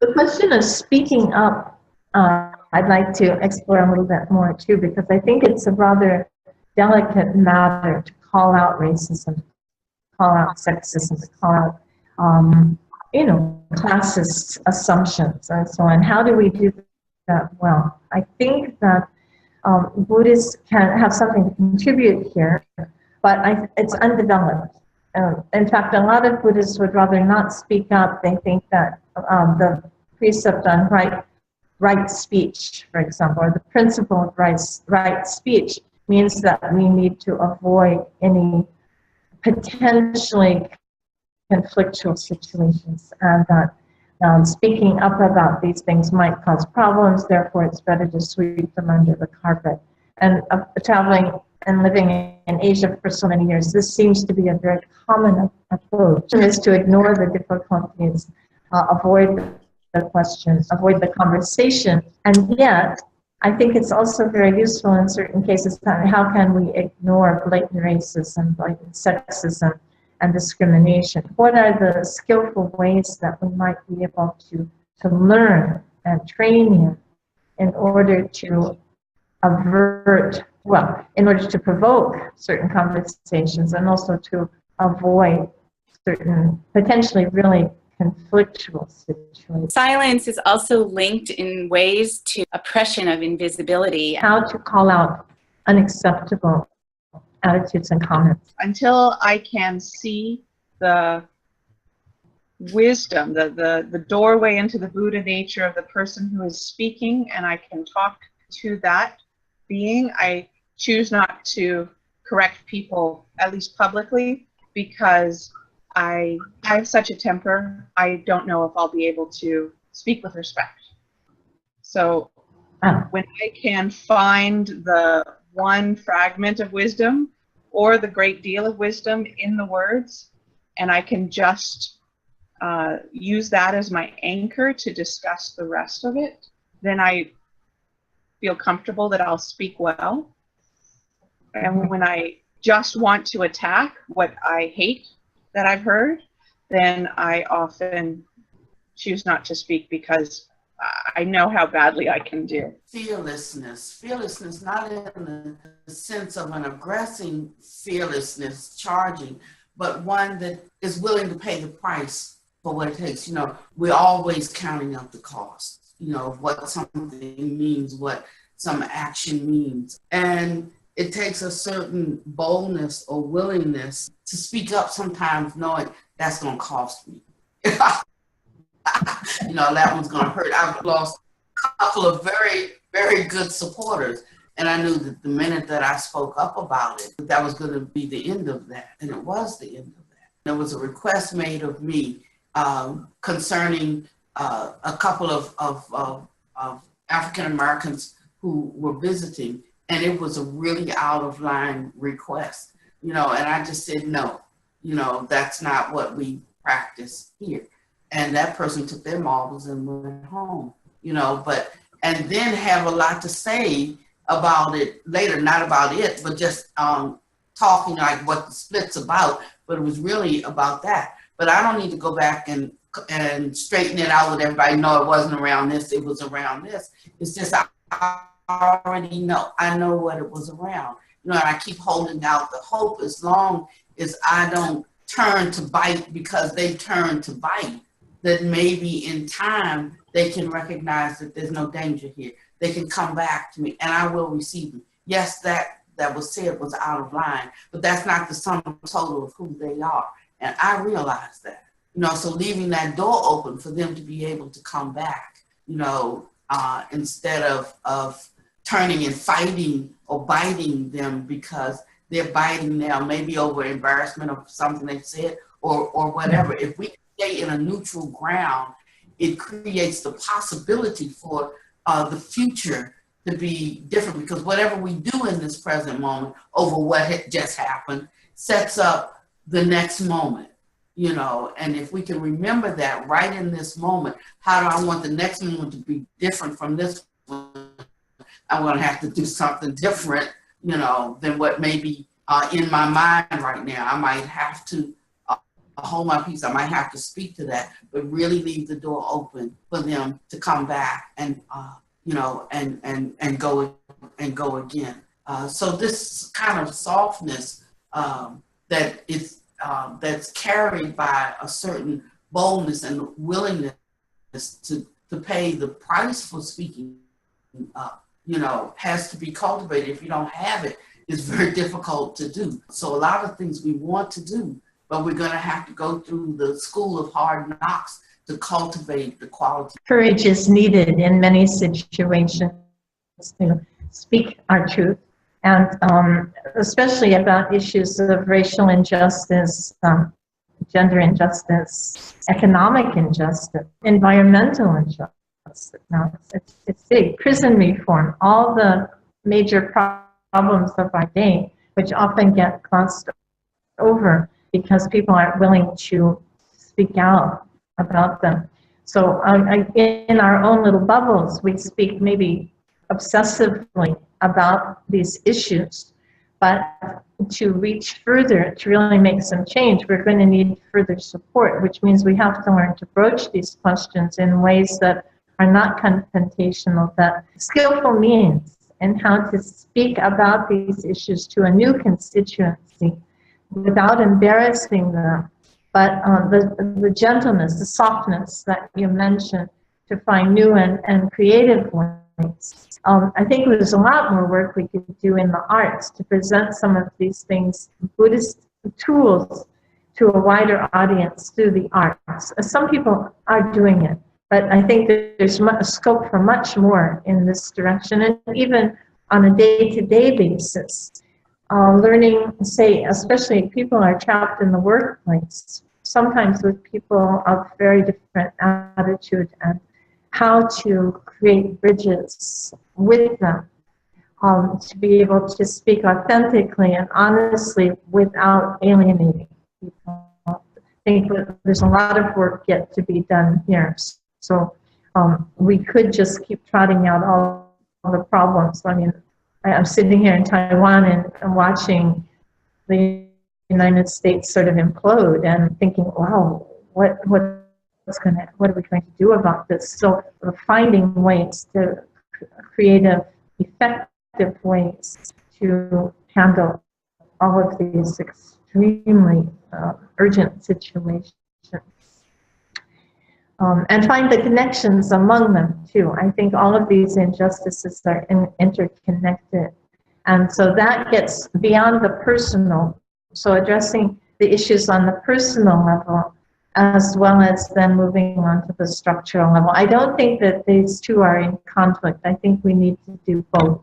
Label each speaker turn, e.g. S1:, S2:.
S1: The question of speaking up, I'd like to explore a little bit more too, because I think it's a rather delicate matter to call out racism, to call out sexism, to call out, classist assumptions and so on. How do we do that well? I think that Buddhists can have something to contribute here, but it's undeveloped. In fact, a lot of Buddhists would rather not speak up. They think that the precept on right speech, for example, or the principle of right speech means that we need to avoid any potentially conflictual situations, and that speaking up about these things might cause problems, therefore it's better to sweep them under the carpet. And traveling and living in Asia for so many years, this seems to be a very common approach, is to ignore the difficulties, avoid the questions, avoid the conversation. And yet, I think it's also very useful in certain cases. How can we ignore blatant racism, blatant sexism, and discrimination? What are the skillful ways that we might be able to learn and train in order to in order to provoke certain conversations and also to avoid certain potentially really conflictual situations?
S2: Silence is also linked in ways to oppression of invisibility.
S1: How to call out unacceptable attitudes and comments.
S3: Until I can see the wisdom, the doorway into the Buddha nature of the person who is speaking, and I can talk to that being, I choose not to correct people, at least publicly, because I have such a temper. I don't know if I'll be able to speak with respect. So when I can find the one fragment of wisdom or the great deal of wisdom in the words, and I can just use that as my anchor to discuss the rest of it, then I feel comfortable that I'll speak well. And when I just want to attack what I hate that I've heard, then I often choose not to speak because I know how badly I can do.
S4: Fearlessness not in the sense of an aggressive fearlessness, charging, but one that is willing to pay the price for what it takes. We're always counting up the cost, what something means, what some action means. And it takes a certain boldness or willingness to speak up sometimes knowing that's going to cost me. That one's going to hurt. I've lost a couple of very, very good supporters. And I knew that the minute that I spoke up about it, that was going to be the end of that. And it was the end of that. There was a request made of me concerning a couple of African Americans who were visiting. And it was a really out of line request, and I just said, no, that's not what we practice here. And that person took their marbles and went home, and then have a lot to say about it later, not about it, but just talking like what the split's about, but it was really about that. But I don't need to go back and straighten it out with everybody. No, it wasn't around this, it was around this. It's just, I already know. I know what it was around. And I keep holding out the hope as long as I don't turn to bite because they turn to bite, that maybe in time they can recognize that there's no danger here. They can come back to me and I will receive them. Yes, that was said was out of line, but that's not the sum total of who they are. And I realize that, so leaving that door open for them to be able to come back, instead of turning and fighting or biting them because they're biting now, maybe over embarrassment of something they said or whatever. If we stay in a neutral ground, it creates the possibility for the future to be different, because whatever we do in this present moment over what had just happened sets up the next moment, and if we can remember that right in this moment, how do I want the next moment to be different from this one? I'm going to have to do something different, than what may be in my mind right now. I might have to hold my peace. I might have to speak to that, but really leave the door open for them to come back and, you know, and go again. So this kind of softness that is that's carried by a certain boldness and willingness to pay the price for speaking up, you know, has to be cultivated. If you don't have it, it's very difficult to do. So a lot of things we want to do, but we're going to have to go through the school of hard knocks to cultivate the quality.
S1: Courage is needed in many situations to speak our truth, and especially about issues of racial injustice, gender injustice, economic injustice, environmental injustice. Now, it's big. Prison reform, all the major problems of our day, which often get glossed over because people aren't willing to speak out about them. So in our own little bubbles, we speak maybe obsessively about these issues, but to reach further, to really make some change, we're going to need further support, which means we have to learn to broach these questions in ways that are not confrontational, that skillful means, and how to speak about these issues to a new constituency without embarrassing them, but the gentleness, the softness that you mentioned, to find new and creative ways. I think there's a lot more work we could do in the arts to present some of these things, Buddhist tools, to a wider audience through the arts. Some people are doing it, but I think that there's scope for much more in this direction, and even on a day-to-day basis. Learning, say, especially if people are trapped in the workplace, sometimes with people of very different attitude, and how to create bridges with them, to be able to speak authentically and honestly without alienating people. I think that there's a lot of work yet to be done here. So we could just keep trotting out all the problems. I mean, I'm sitting here in Taiwan and watching the United States sort of implode and thinking, wow, what are we going to do about this? So we're finding ways to creative, effective ways to handle all of these extremely urgent situations. And find the connections among them too. I think all of these injustices are interconnected. And so that gets beyond the personal. So addressing the issues on the personal level, as well as then moving on to the structural level. I don't think that these two are in conflict. I think we need to do both.